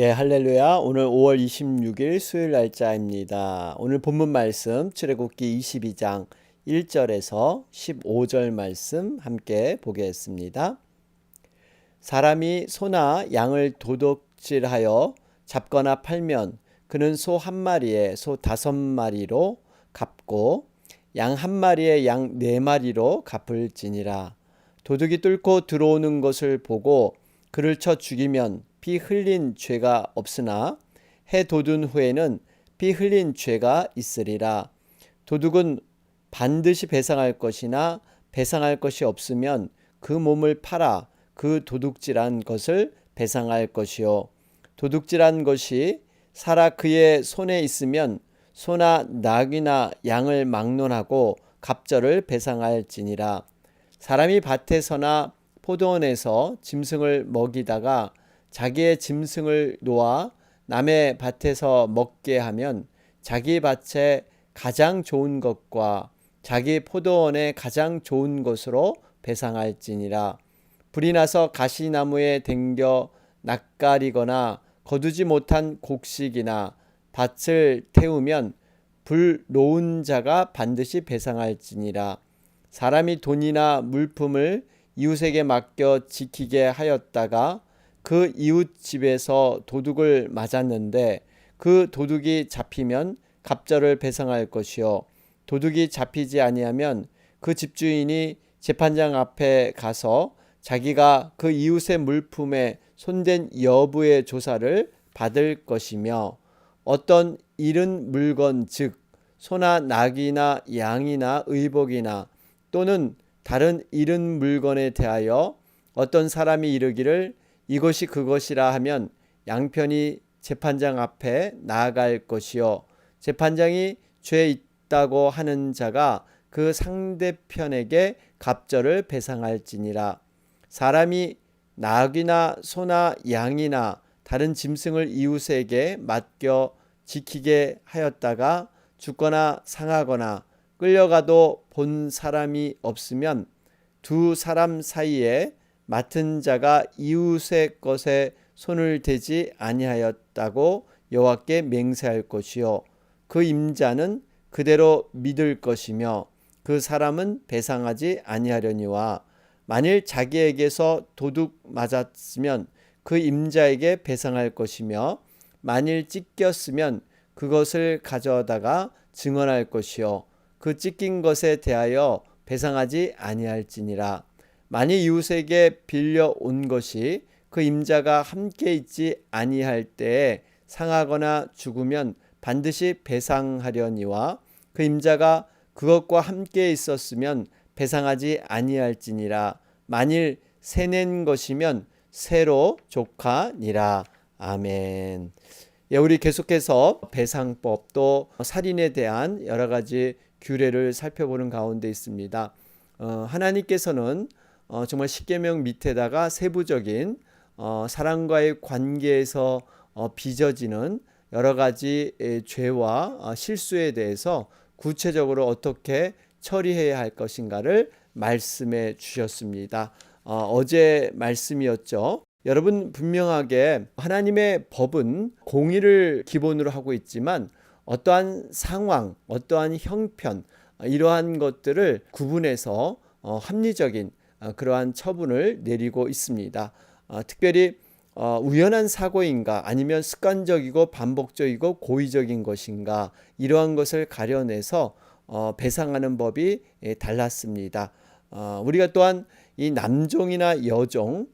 할렐루야. 오늘 5월 26일 수요일 날짜입니다. 오늘 본문 말씀 출애굽기 22장 1절에서 15절 말씀 함께 보겠습니다. 사람이 소나 양을 도둑질하여 잡거나 팔면 그는 소 한 마리에 소 5마리로 갚고 양 한 마리에 양 4마리로 갚을지니라. 도둑이 뚫고 들어오는 것을 보고 그를 쳐 죽이면 피 흘린 죄가 없으나 해 돋은 후에는 피 흘린 죄가 있으리라. 도둑은 반드시 배상할 것이나 배상할 것이 없으면 그 몸을 팔아 그 도둑질한 것을 배상할 것이요. 도둑질한 것이 살아 그의 손에 있으면 소나 낙이나 양을 막론하고 갑절을 배상할지니라. 사람이 밭에서나 포도원에서 짐승을 먹이다가 자기의 짐승을 놓아 남의 밭에서 먹게 하면 자기 밭에 가장 좋은 것과 자기 포도원에 가장 좋은 것으로 배상할지니라. 불이 나서 가시나무에 댕겨 낯가리거나 거두지 못한 곡식이나 밭을 태우면 불 놓은 자가 반드시 배상할지니라. 사람이 돈이나 물품을 이웃에게 맡겨 지키게 하였다가 그 이웃 집에서 도둑을 맞았는데 그 도둑이 잡히면 갑절을 배상할 것이요. 도둑이 잡히지 아니하면 그 집주인이 재판장 앞에 가서 자기가 그 이웃의 물품에 손댄 여부의 조사를 받을 것이며 어떤 잃은 물건 즉 소나 낙이나 양이나 의복이나 또는 다른 잃은 물건에 대하여 어떤 사람이 이르기를 이것이 그것이라 하면 양편이 재판장 앞에 나아갈 것이요. 재판장이 죄 있다고 하는 자가 그 상대편에게 갑절을 배상할지니라. 사람이 낙이나 소나 양이나 다른 짐승을 이웃에게 맡겨 지키게 하였다가 죽거나 상하거나 끌려가도 본 사람이 없으면 두 사람 사이에 맡은 자가 이웃의 것에 손을 대지 아니하였다고 여호와께 맹세할 것이요. 그 임자는 그대로 믿을 것이며 그 사람은 배상하지 아니하려니와 만일 자기에게서 도둑 맞았으면 그 임자에게 배상할 것이며 만일 찢겼으면 그것을 가져다가 증언할 것이요. 그 찢긴 것에 대하여 배상하지 아니할지니라. 만일 이웃에게 빌려온 것이 그 임자가 함께 있지 아니할 때에 상하거나 죽으면 반드시 배상하려니와 그 임자가 그것과 함께 있었으면 배상하지 아니할지니라. 만일 새낸 것이면 새로 족하니라. 아멘. 우리 계속해서 배상법 또 살인에 대한 여러 가지 규례를 살펴보는 가운데 있습니다. 하나님께서는 정말 십계명 밑에다가 세부적인 사람과의 관계에서 빚어지는 여러 가지 죄와 실수에 대해서 구체적으로 어떻게 처리해야 할 것인가를 말씀해 주셨습니다. 어제 말씀이었죠. 여러분 분명하게 하나님의 법은 공의를 기본으로 하고 있지만 어떠한 상황, 어떠한 형편 이러한 것들을 구분해서 합리적인 그러한 처분을 내리고 있습니다. 특별히 우연한 사고인가 아니면 습관적이고 반복적이고 고의적인 것인가 이러한 것을 가려내서 배상하는 법이 달랐습니다. 우리가 또한 이 남종이나 여종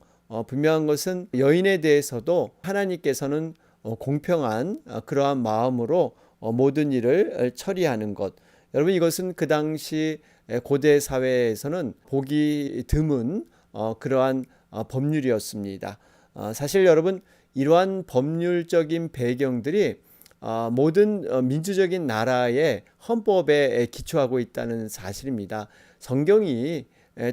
분명한 것은 여인에 대해서도 하나님께서는 공평한 그러한 마음으로 모든 일을 처리하는 것. 여러분 이것은 그 당시 고대 사회에서는 보기 드문 그러한 법률이었습니다. 사실 여러분 이러한 법률적인 배경들이 모든 민주적인 나라의 헌법에 기초하고 있다는 사실입니다. 성경이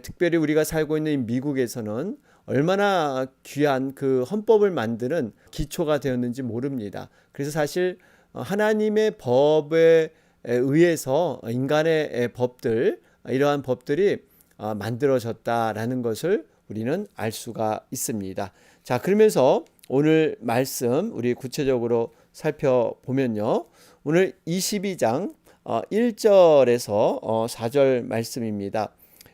특별히 우리가 살고 있는 미국에서는 얼마나 귀한 그 헌법을 만드는 기초가 되었는지 모릅니다. 그래서 사실 하나님의 법에 의해서 인간의 법들 이러한 법들이 만들어졌다라는 것을 우리는 알 수가 있습니다. 자, 그러면서 오늘 말씀 우리 구체적으로 살펴보면요. 오늘 22장 1절에서 4절 말씀입니다.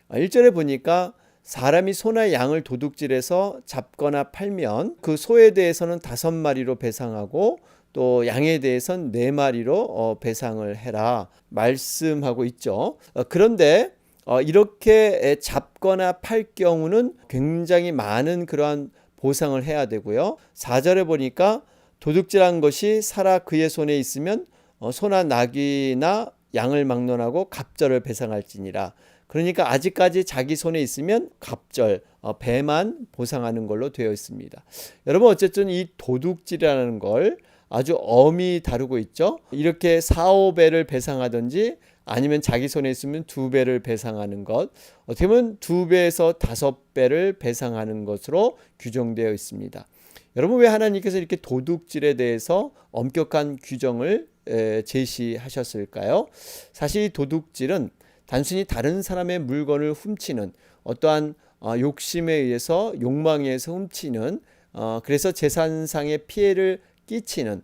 1절에 보니까 사람이 소나 양을 도둑질해서 잡거나 팔면 그 소에 대해서는 5마리로 배상하고 또 양에 대해서는 4마리로 배상을 해라 말씀하고 있죠. 그런데 이렇게 잡거나 팔 경우는 굉장히 많은 그러한 보상을 해야 되고요. 4절에 보니까 도둑질한 것이 살아 그의 손에 있으면 소나 나귀나 양을 막론하고 갑절을 배상할지니라. 그러니까 아직까지 자기 손에 있으면 갑절, 배만 보상하는 걸로 되어 있습니다. 여러분 어쨌든 이 도둑질이라는 걸 아주 엄히 다루고 있죠. 이렇게 4, 5배를 배상하든지 아니면 자기 손에 있으면 2배를 배상하는 것, 어떻게 보면 2배에서 5배를 배상하는 것으로 규정되어 있습니다. 여러분 왜 하나님께서 이렇게 도둑질에 대해서 엄격한 규정을 제시하셨을까요? 사실 도둑질은 단순히 다른 사람의 물건을 훔치는 어떠한 욕심에 의해서 욕망에 의해서 훔치는 그래서 재산상의 피해를 끼치는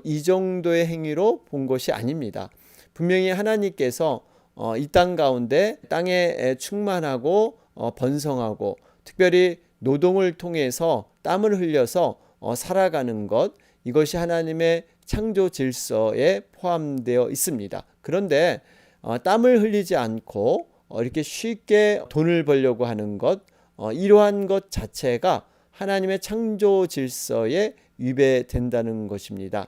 이 정도의 행위로 본 것이 아닙니다. 분명히 하나님께서 이 땅 가운데 땅에 충만하고 번성하고 특별히 노동을 통해서 땀을 흘려서 살아가는 것, 이것이 하나님의 창조 질서에 포함되어 있습니다. 그런데 땀을 흘리지 않고 이렇게 쉽게 돈을 벌려고 하는 것, 이러한 것 자체가 하나님의 창조 질서에 위배된다는 것입니다.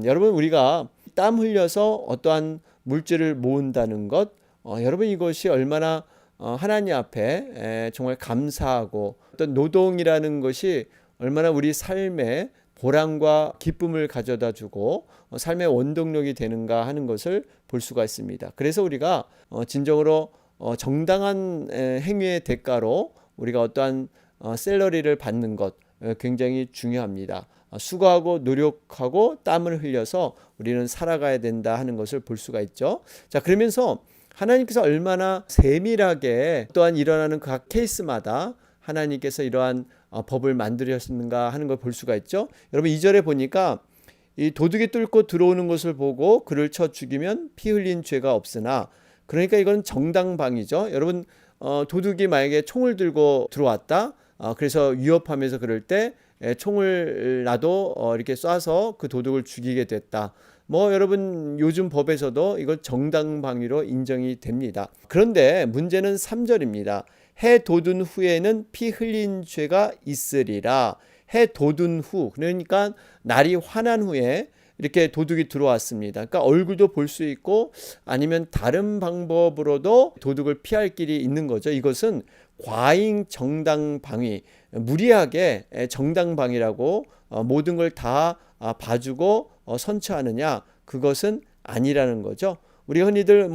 여러분 우리가 땀 흘려서 어떠한 물질을 모은다는 것, 여러분 이것이 얼마나 하나님 앞에 정말 감사하고 어떤 노동이라는 것이 얼마나 우리 삶에 보람과 기쁨을 가져다 주고 삶의 원동력이 되는가 하는 것을 볼 수가 있습니다. 그래서 우리가 진정으로 정당한 행위의 대가로 우리가 어떠한 샐러리를 받는 것 굉장히 중요합니다. 수고하고 노력하고 땀을 흘려서 우리는 살아가야 된다 하는 것을 볼 수가 있죠. 자, 그러면서 하나님께서 얼마나 세밀하게 또한 일어나는 각 케이스마다 하나님께서 이러한 법을 만들었는가 하는 걸 볼 수가 있죠. 여러분 2절에 보니까 이 도둑이 뚫고 들어오는 것을 보고 그를 쳐 죽이면 피 흘린 죄가 없으나, 그러니까 이건 정당방위죠. 여러분 도둑이 만약에 총을 들고 들어왔다. 그래서 위협하면서 그럴 때 총을 나도 이렇게 쏴서 그 도둑을 죽이게 됐다. 여러분 요즘 법에서도 이걸 정당방위로 인정이 됩니다. 그런데 문제는 3절입니다. 해 돋은 후에는 피 흘린 죄가 있으리라. 해 돋은 후, 그러니까 날이 환한 후에 이렇게 도둑이 들어왔습니다. 그러니까 얼굴도 볼 수 있고 아니면 다른 방법으로도 도둑을 피할 길이 있는 거죠. 이것은 과잉 정당방위, 무리하게 정당방위라고 모든 걸 다 봐주고 선처하느냐, 그것은 아니라는 거죠. 우리 흔히들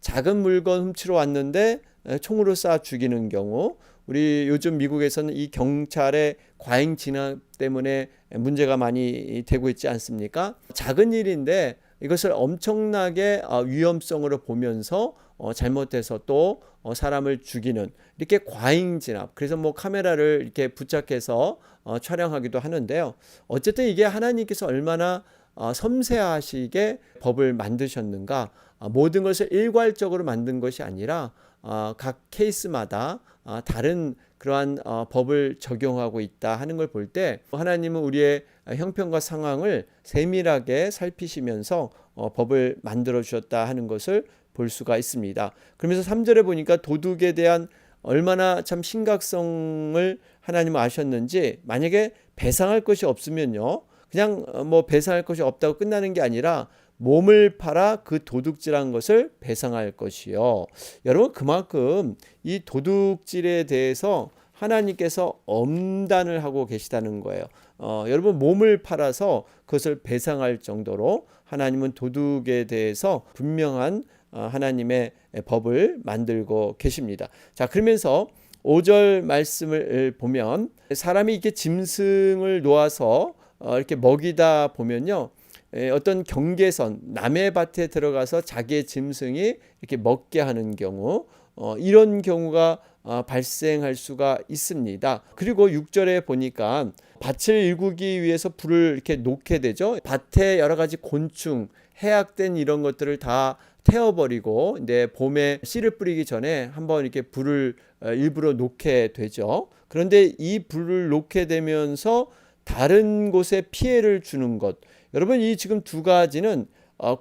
작은 물건 훔치러 왔는데 총으로 쏴 죽이는 경우, 우리 요즘 미국에서는 이 경찰의 과잉 진압 때문에 문제가 많이 되고 있지 않습니까? 작은 일인데 이것을 엄청나게 위험성으로 보면서 잘못해서 또 사람을 죽이는 이렇게 과잉 진압, 그래서 카메라를 이렇게 부착해서 촬영하기도 하는데요. 어쨌든 이게 하나님께서 얼마나 섬세하시게 법을 만드셨는가, 모든 것을 일괄적으로 만든 것이 아니라 각 케이스마다 다른 그러한 법을 적용하고 있다 하는 걸 볼 때 하나님은 우리의 형편과 상황을 세밀하게 살피시면서 법을 만들어 주셨다 하는 것을 볼 수가 있습니다. 그러면서 3절에 보니까 도둑에 대한 얼마나 참 심각성을 하나님은 아셨는지, 만약에 배상할 것이 없으면요, 그냥 배상할 것이 없다고 끝나는 게 아니라 몸을 팔아 그 도둑질한 것을 배상할 것이요. 여러분 그만큼 이 도둑질에 대해서 하나님께서 엄단을 하고 계시다는 거예요. 여러분 몸을 팔아서 그것을 배상할 정도로 하나님은 도둑에 대해서 분명한 하나님의 법을 만들고 계십니다. 자, 그러면서 5절 말씀을 보면 사람이 이렇게 짐승을 놓아서 이렇게 먹이다 보면요, 어떤 경계선, 남의 밭에 들어가서 자기의 짐승이 이렇게 먹게 하는 경우, 이런 경우가 발생할 수가 있습니다. 그리고 6절에 보니까 밭을 일구기 위해서 불을 이렇게 놓게 되죠. 밭에 여러 가지 곤충, 해악된 이런 것들을 다 태워버리고 이제 봄에 씨를 뿌리기 전에 한번 이렇게 불을 일부러 놓게 되죠. 그런데 이 불을 놓게 되면서 다른 곳에 피해를 주는 것. 여러분, 이 지금 두 가지는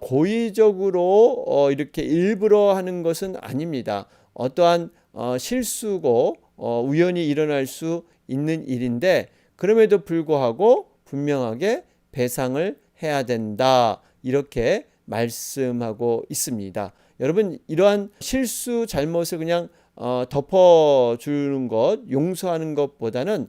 고의적으로 이렇게 일부러 하는 것은 아닙니다. 어떠한 실수고 우연히 일어날 수 있는 일인데, 그럼에도 불구하고 분명하게 배상을 해야 된다, 이렇게 말씀하고 있습니다. 여러분, 이러한 실수 잘못을 그냥 덮어주는 것, 용서하는 것보다는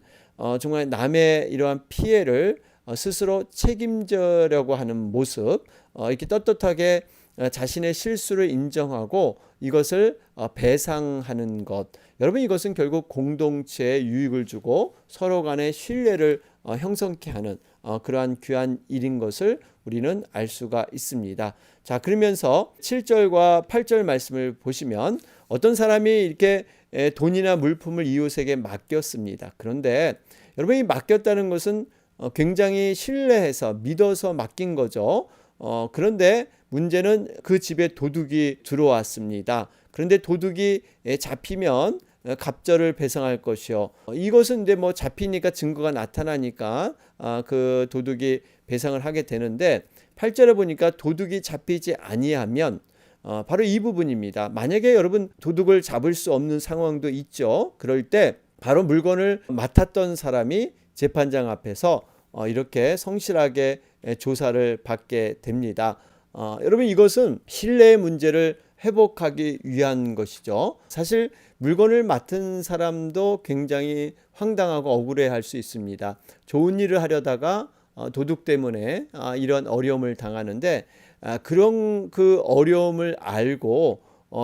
정말 남의 이러한 피해를 스스로 책임져려고 하는 모습, 이렇게 떳떳하게 자신의 실수를 인정하고 이것을 배상하는 것. 여러분, 이것은 결국 공동체에 유익을 주고 서로 간의 신뢰를 형성케 하는 그러한 귀한 일인 것을 우리는 알 수가 있습니다. 자, 그러면서 7절과 8절 말씀을 보시면 어떤 사람이 이렇게 돈이나 물품을 이웃에게 맡겼습니다. 그런데 여러분, 이 맡겼다는 것은 굉장히 신뢰해서 믿어서 맡긴 거죠. 그런데 문제는 그 집에 도둑이 들어왔습니다. 그런데 도둑이 잡히면 갑절을 배상할 것이요. 이것은 이제 뭐 잡히니까 증거가 나타나니까 그 도둑이 배상을 하게 되는데, 8절에 보니까 도둑이 잡히지 아니하면 바로 이 부분입니다. 만약에 여러분 도둑을 잡을 수 없는 상황도 있죠. 그럴 때 바로 물건을 맡았던 사람이 재판장 앞에서 이렇게 성실하게 조사를 받게 됩니다. 여러분, 이것은 신뢰의 문제를 회복하기 위한 것이죠. 사실 물건을 맡은 사람도 굉장히 황당하고 억울해할 수 있습니다. 좋은 일을 하려다가 도둑 때문에 이런 어려움을 당하는데, 그런 그 어려움을 알고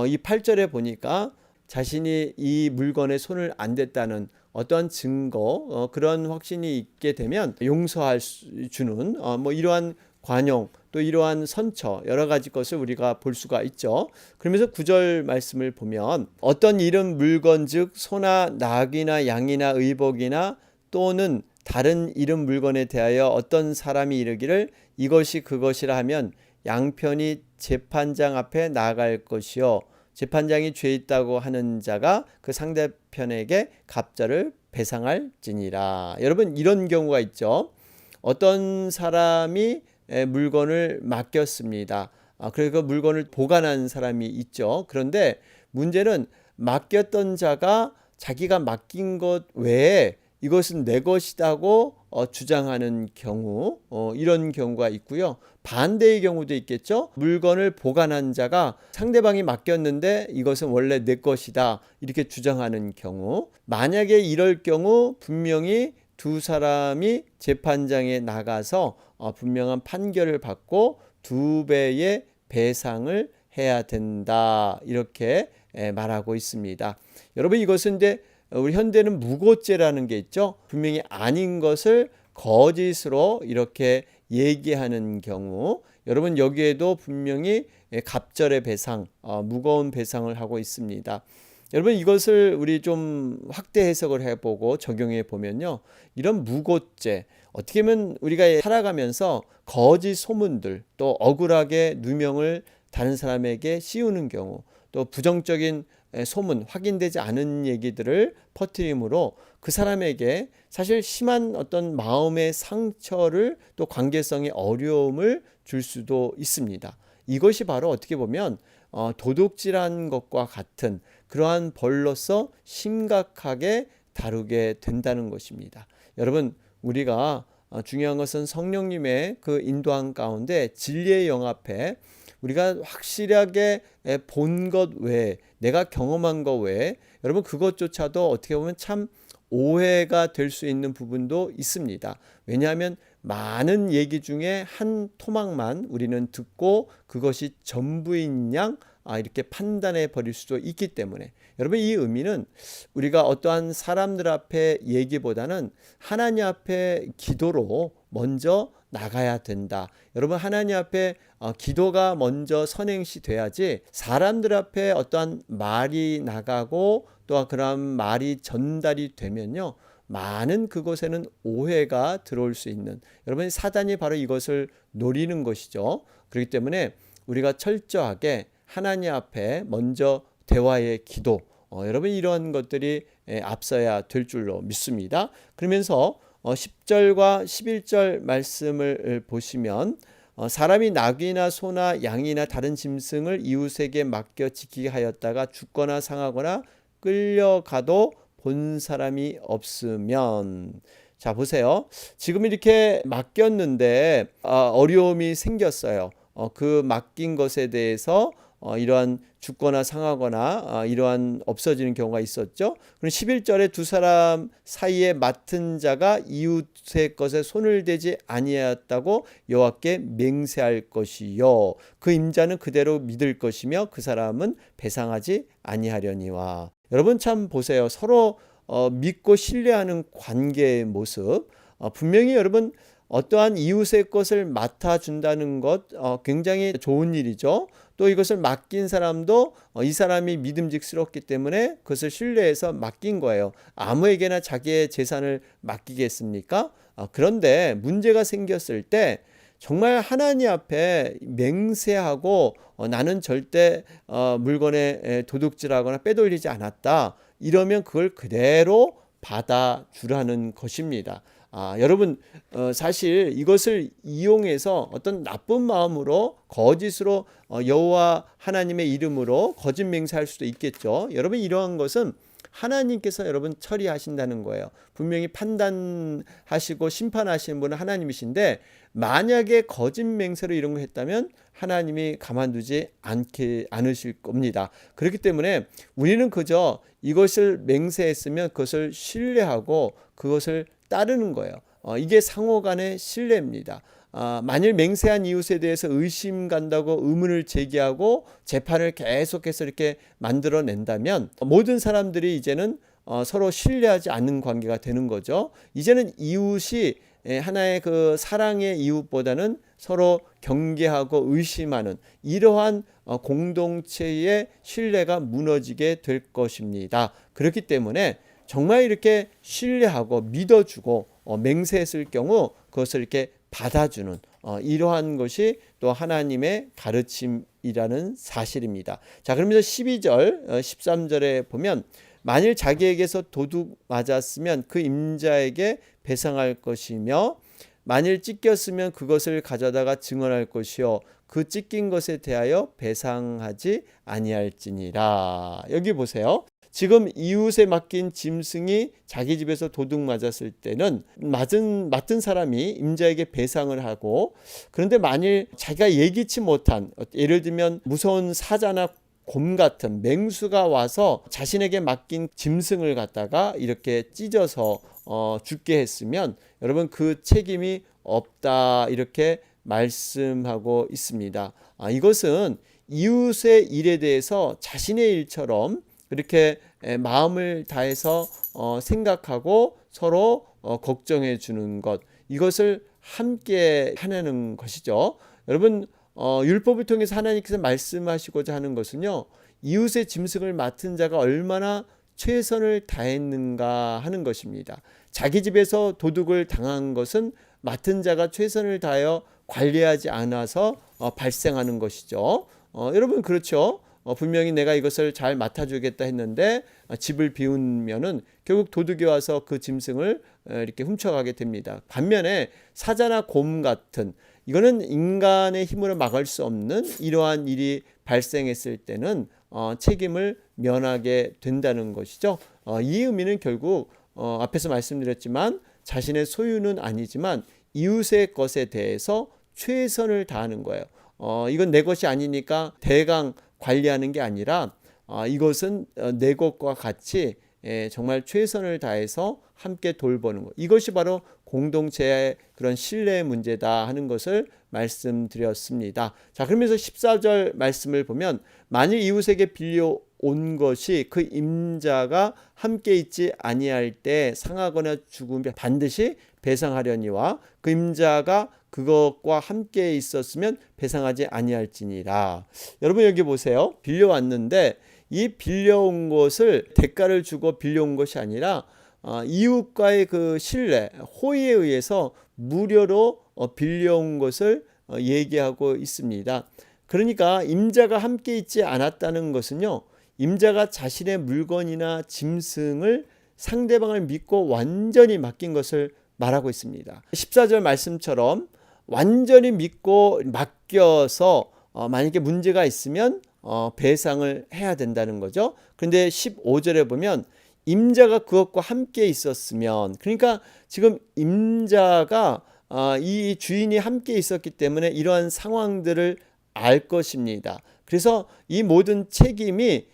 이 8절에 보니까 자신이 이 물건에 손을 안 댔다는 어떠한 증거, 그런 확신이 있게 되면 용서할 주는 뭐 이러한 관용, 또 이러한 선처, 여러 가지 것을 우리가 볼 수가 있죠. 그러면서 9절 말씀을 보면 어떤 이런 물건, 즉 소나 낙이나 양이나 의복이나 또는 다른 이런 물건에 대하여 어떤 사람이 이르기를 이것이 그것이라 하면 양편이 재판장 앞에 나아갈 것이요, 재판장이 죄 있다고 하는 자가 그 상대편에게 갑절을 배상할지니라. 여러분, 이런 경우가 있죠. 어떤 사람이 물건을 맡겼습니다. 그리고 물건을 보관한 사람이 있죠. 그런데 문제는 맡겼던 자가 자기가 맡긴 것 외에 이것은 내 것이라고 주장하는 경우, 이런 경우가 있고요. 반대의 경우도 있겠죠. 물건을 보관한 자가 상대방이 맡겼는데 이것은 원래 내 것이다, 이렇게 주장하는 경우. 만약에 이럴 경우 분명히 두 사람이 재판장에 나가서 분명한 판결을 받고 2배의 배상을 해야 된다, 이렇게 말하고 있습니다. 여러분, 이것은 이제 우리 현대는 무고죄라는 게 있죠. 분명히 아닌 것을 거짓으로 이렇게 얘기하는 경우, 여러분 여기에도 분명히 갑절의 배상, 무거운 배상을 하고 있습니다. 여러분, 이것을 우리 좀 확대 해석을 해보고 적용해 보면요, 이런 무고죄, 어떻게 보면 우리가 살아가면서 거짓 소문들, 또 억울하게 누명을 다른 사람에게 씌우는 경우, 또 부정적인 소문, 확인되지 않은 얘기들을 퍼뜨림으로 그 사람에게 사실 심한 어떤 마음의 상처를, 또 관계성의 어려움을 줄 수도 있습니다. 이것이 바로 어떻게 보면 도둑질한 것과 같은 그러한 벌로서 심각하게 다루게 된다는 것입니다. 여러분, 우리가 중요한 것은 성령님의 그 인도함 가운데 진리의 영합에 우리가 확실하게 본 것 외에, 내가 경험한 것 외에, 여러분 그것조차도 어떻게 보면 참 오해가 될 수 있는 부분도 있습니다. 왜냐하면 많은 얘기 중에 한 토막만 우리는 듣고 그것이 전부인 양 이렇게 판단해 버릴 수도 있기 때문에 여러분 이 의미는 우리가 어떠한 사람들 앞에 얘기보다는 하나님 앞에 기도로 먼저 나가야 된다. 여러분 하나님 앞에 기도가 먼저 선행시 돼야지 사람들 앞에 어떠한 말이 나가고 또 그런 말이 전달이 되면요. 많은 그곳에는 오해가 들어올 수 있는 여러분 사단이 바로 이것을 노리는 것이죠. 그렇기 때문에 우리가 철저하게 하나님 앞에 먼저 대화의 기도 여러분 이러한 것들이 앞서야 될 줄로 믿습니다. 그러면서 10절과 11절 말씀을 보시면 사람이 나귀나 소나 양이나 다른 짐승을 이웃에게 맡겨 지키게 하였다가 죽거나 상하거나 끌려가도 본 사람이 없으면 자 보세요. 지금 이렇게 맡겼는데 어려움이 생겼어요. 그 맡긴 것에 대해서 이러한 죽거나 상하거나 이러한 없어지는 경우가 있었죠. 그럼 11절에 두 사람 사이에 맡은 자가 이웃의 것에 손을 대지 아니하였다고 여호와께 맹세할 것이요 그 임자는 그대로 믿을 것이며 그 사람은 배상하지 아니하려니와. 여러분 참 보세요. 서로 믿고 신뢰하는 관계의 모습 분명히 여러분 어떠한 이웃의 것을 맡아준다는 것 굉장히 좋은 일이죠. 또 이것을 맡긴 사람도 이 사람이 믿음직스럽기 때문에 그것을 신뢰해서 맡긴 거예요. 아무에게나 자기의 재산을 맡기겠습니까? 그런데 문제가 생겼을 때 정말 하나님 앞에 맹세하고 나는 절대 물건에 도둑질하거나 빼돌리지 않았다. 이러면 그걸 그대로 받아주라는 것입니다. 여러분 사실 이것을 이용해서 어떤 나쁜 마음으로 거짓으로 여호와 하나님의 이름으로 거짓 맹세할 수도 있겠죠. 여러분 이러한 것은 하나님께서 여러분 처리하신다는 거예요. 분명히 판단하시고 심판하시는 분은 하나님이신데 만약에 거짓 맹세로 이런 걸 했다면 하나님이 가만두지 않으실 겁니다. 그렇기 때문에 우리는 그저 이것을 맹세했으면 그것을 신뢰하고 그것을 따르는 거예요. 이게 상호 간의 신뢰입니다. 만일 맹세한 이웃에 대해서 의심 간다고 의문을 제기하고 재판을 계속해서 이렇게 만들어낸다면 모든 사람들이 이제는 서로 신뢰하지 않는 관계가 되는 거죠. 이제는 이웃이 하나의 그 사랑의 이웃보다는 서로 경계하고 의심하는 이러한 공동체의 신뢰가 무너지게 될 것입니다. 그렇기 때문에 정말 이렇게 신뢰하고 믿어주고 맹세했을 경우 그것을 이렇게 받아주는 이러한 것이 또 하나님의 가르침이라는 사실입니다. 자, 그러면서 12절, 13절에 보면 만일 자기에게서 도둑 맞았으면 그 임자에게 배상할 것이며 만일 찢겼으면 그것을 가져다가 증언할 것이요 그 찢긴 것에 대하여 배상하지 아니할지니라. 여기 보세요. 지금 이웃에 맡긴 짐승이 자기 집에서 도둑 맞았을 때는 맡은 사람이 임자에게 배상을 하고 그런데 만일 자기가 예기치 못한 예를 들면 무서운 사자나 곰 같은 맹수가 와서 자신에게 맡긴 짐승을 갖다가 이렇게 찢어서 죽게 했으면 여러분 그 책임이 없다 이렇게 말씀하고 있습니다. 이것은 이웃의 일에 대해서 자신의 일처럼 그렇게 마음을 다해서 생각하고 서로 걱정해 주는 것 이것을 함께 하는 것이죠. 여러분 율법을 통해서 하나님께서 말씀하시고자 하는 것은요. 이웃의 짐승을 맡은 자가 얼마나 최선을 다했는가 하는 것입니다. 자기 집에서 도둑을 당한 것은 맡은 자가 최선을 다하여 관리하지 않아서 발생하는 것이죠. 여러분 그렇죠. 분명히 내가 이것을 잘 맡아주겠다 했는데 집을 비우면은 결국 도둑이 와서 그 짐승을 이렇게 훔쳐가게 됩니다. 반면에 사자나 곰 같은 이거는 인간의 힘으로 막을 수 없는 이러한 일이 발생했을 때는 책임을 면하게 된다는 것이죠. 이 의미는 결국 앞에서 말씀드렸지만 자신의 소유는 아니지만 이웃의 것에 대해서 최선을 다하는 거예요. 이건 내 것이 아니니까 대강 관리하는 게 아니라 이것은 내 것과 같이 정말 최선을 다해서 함께 돌보는 것. 이것이 바로 공동체의 그런 신뢰의 문제다 하는 것을 말씀드렸습니다. 자, 그러면서 14절 말씀을 보면 만일 이웃에게 빌려온 것이 그 임자가 함께 있지 아니할 때 상하거나 죽으면 반드시 배상하려니와 그 임자가 그것과 함께 있었으면 배상하지 아니할지니라. 여러분 여기 보세요. 빌려왔는데 이 빌려온 것을 대가를 주고 빌려온 것이 아니라 이웃과의 그 신뢰, 호의에 의해서 무료로 빌려온 것을 얘기하고 있습니다. 그러니까 임자가 함께 있지 않았다는 것은요, 임자가 자신의 물건이나 짐승을 상대방을 믿고 완전히 맡긴 것을 말하고 있습니다. 14절 말씀처럼 완전히 믿고 맡겨서 만약에 문제가 있으면 배상을 해야 된다는 거죠. 그런데 15절에 보면 임자가 그것과 함께 있었으면, 그러니까 지금 임자가 이 주인이 함께 있었기 때문에 이러한 상황들을 알 것입니다. 그래서 이 모든 책임이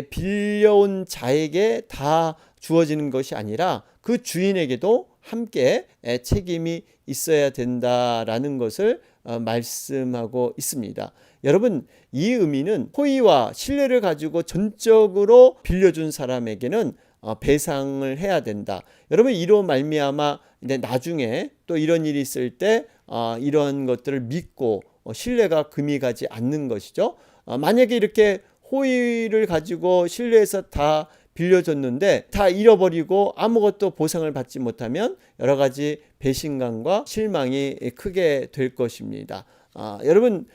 빌려온 자에게 다 주어지는 것이 아니라 그 주인에게도 함께 책임이 있어야 된다라는 것을 말씀하고 있습니다. 여러분, 이 의미는 호의와 신뢰를 가지고 전적으로 빌려준 사람에게는 배상을 해야 된다. 여러분, 이로 말미암아 나중에 또 이런 일이 있을 때 이런 것들을 믿고 신뢰가 금이 가지 않는 것이죠. 만약에 이렇게 호의를 가지고 신뢰해서 다 빌려줬는데 다 잃어버리고 아무것도 보상을 받지 못하면 여러 가지 배신감과 실망이 크게 될 것입니다. 여러분,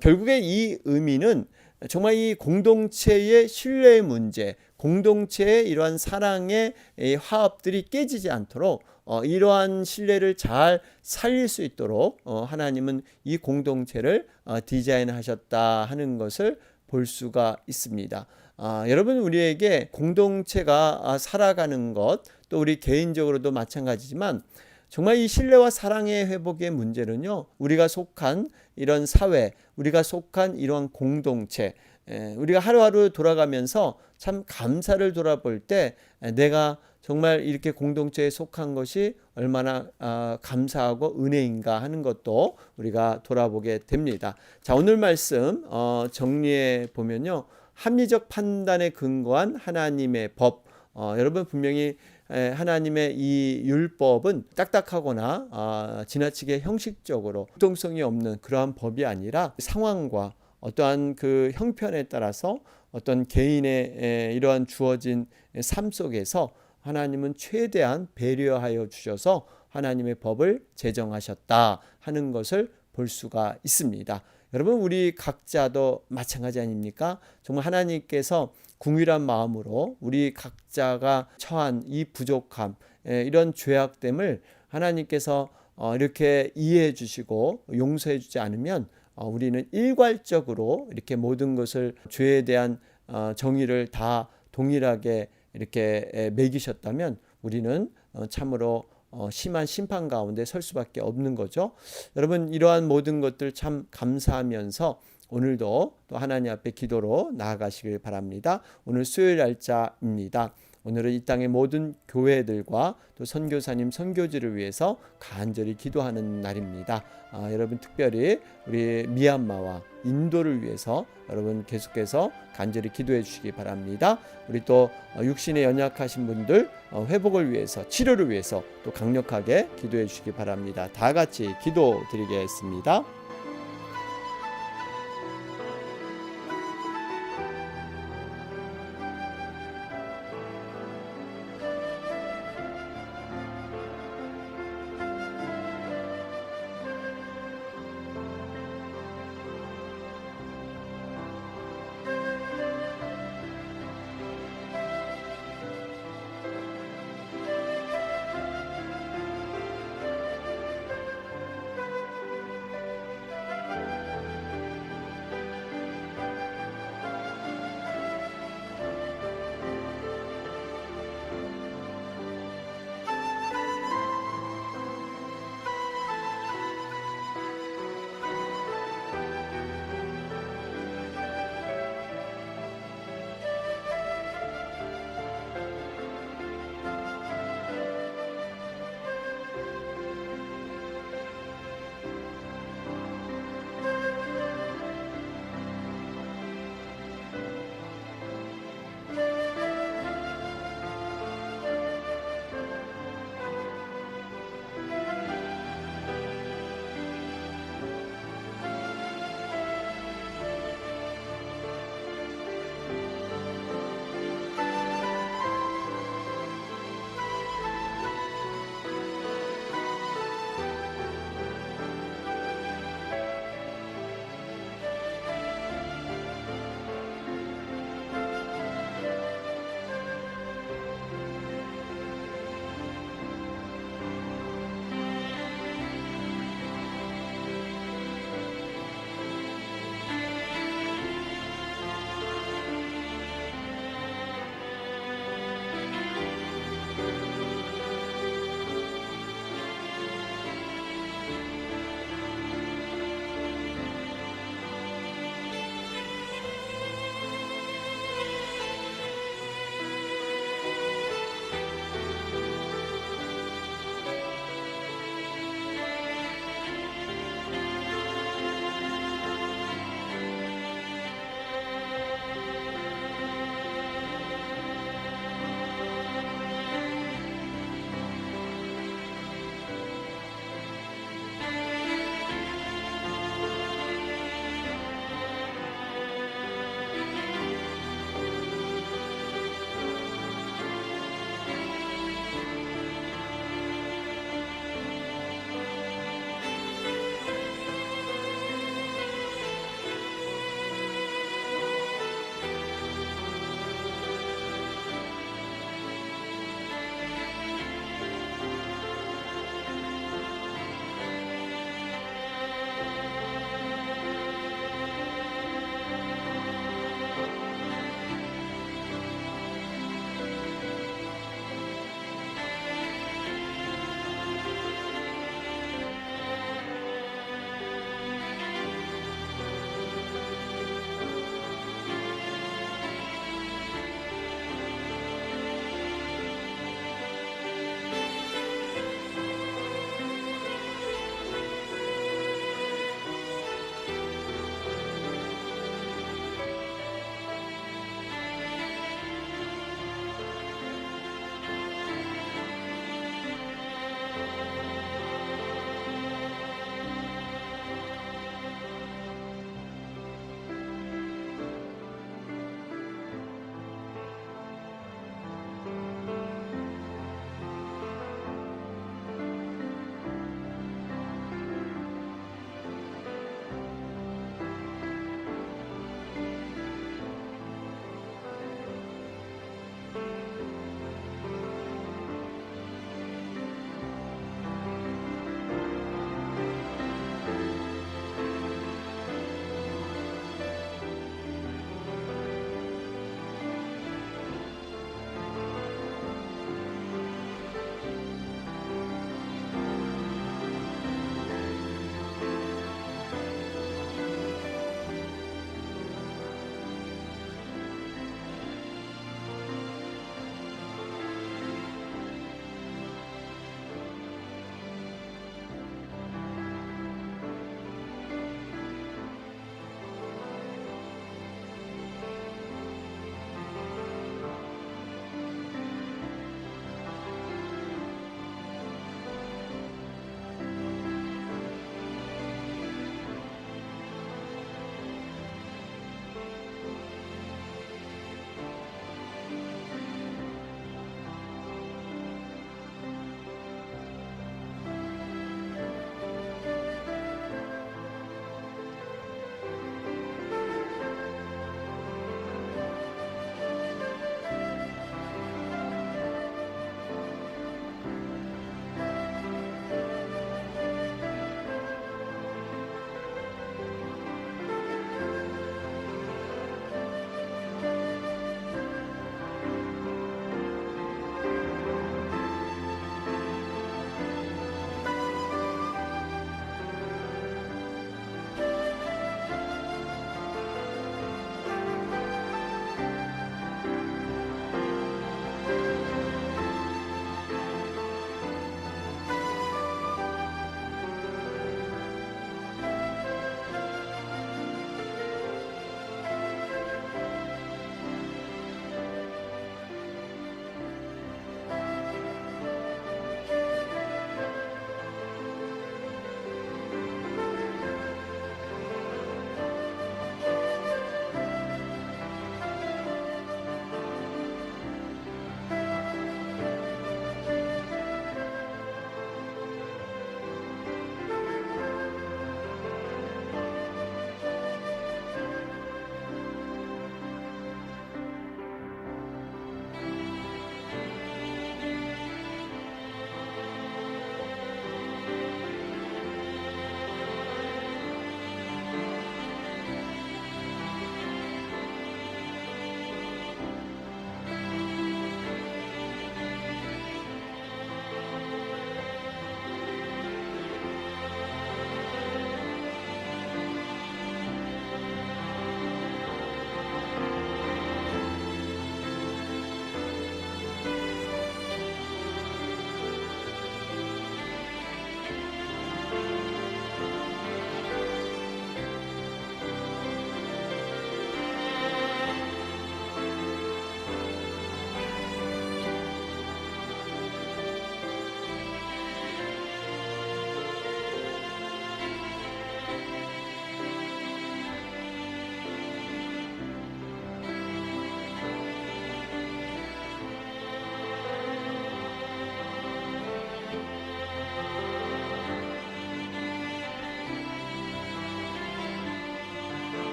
결국에 이 의미는 정말 이 공동체의 신뢰의 문제, 공동체의 이러한 사랑의 화합들이 깨지지 않도록 이러한 신뢰를 잘 살릴 수 있도록 하나님은 이 공동체를 디자인하셨다 하는 것을 볼 수가 있습니다. 여러분, 우리에게 공동체가 살아가는 것, 또 우리 개인적으로도 마찬가지지만 정말 이 신뢰와 사랑의 회복의 문제는요, 우리가 속한 이런 사회, 우리가 속한 이러한 공동체, 우리가 하루하루 돌아가면서 참 감사를 돌아볼 때 내가 정말 이렇게 공동체에 속한 것이 얼마나 감사하고 은혜인가 하는 것도 우리가 돌아보게 됩니다. 자, 오늘 말씀 정리해 보면요, 합리적 판단에 근거한 하나님의 법, 여러분 분명히 하나님의 이 율법은 딱딱하거나 지나치게 형식적으로 융통성이 없는 그러한 법이 아니라 상황과 어떠한 그 형편에 따라서 어떤 개인의 이러한 주어진 삶 속에서 하나님은 최대한 배려하여 주셔서 하나님의 법을 제정하셨다 하는 것을 볼 수가 있습니다. 여러분, 우리 각자도 마찬가지 아닙니까? 정말 하나님께서 궁휼한 마음으로 우리 각자가 처한 이 부족함, 이런 죄악됨을 하나님께서 이렇게 이해해 주시고 용서해 주지 않으면 우리는 일괄적으로 이렇게 모든 것을 죄에 대한 정의를 다 동일하게 이렇게 매기셨다면 우리는 참으로 심한 심판 가운데 설 수밖에 없는 거죠. 여러분, 이러한 모든 것들 참 감사하면서 오늘도 또 하나님 앞에 기도로 나아가시길 바랍니다. 오늘 수요일 날짜입니다. 오늘은 이 땅의 모든 교회들과 또 선교사님, 선교지를 위해서 간절히 기도하는 날입니다. 여러분, 특별히 우리 미얀마와 인도를 위해서 여러분 계속해서 간절히 기도해 주시기 바랍니다. 우리 또 육신에 연약하신 분들 회복을 위해서, 치료를 위해서 또 강력하게 기도해 주시기 바랍니다. 다 같이 기도 드리겠습니다.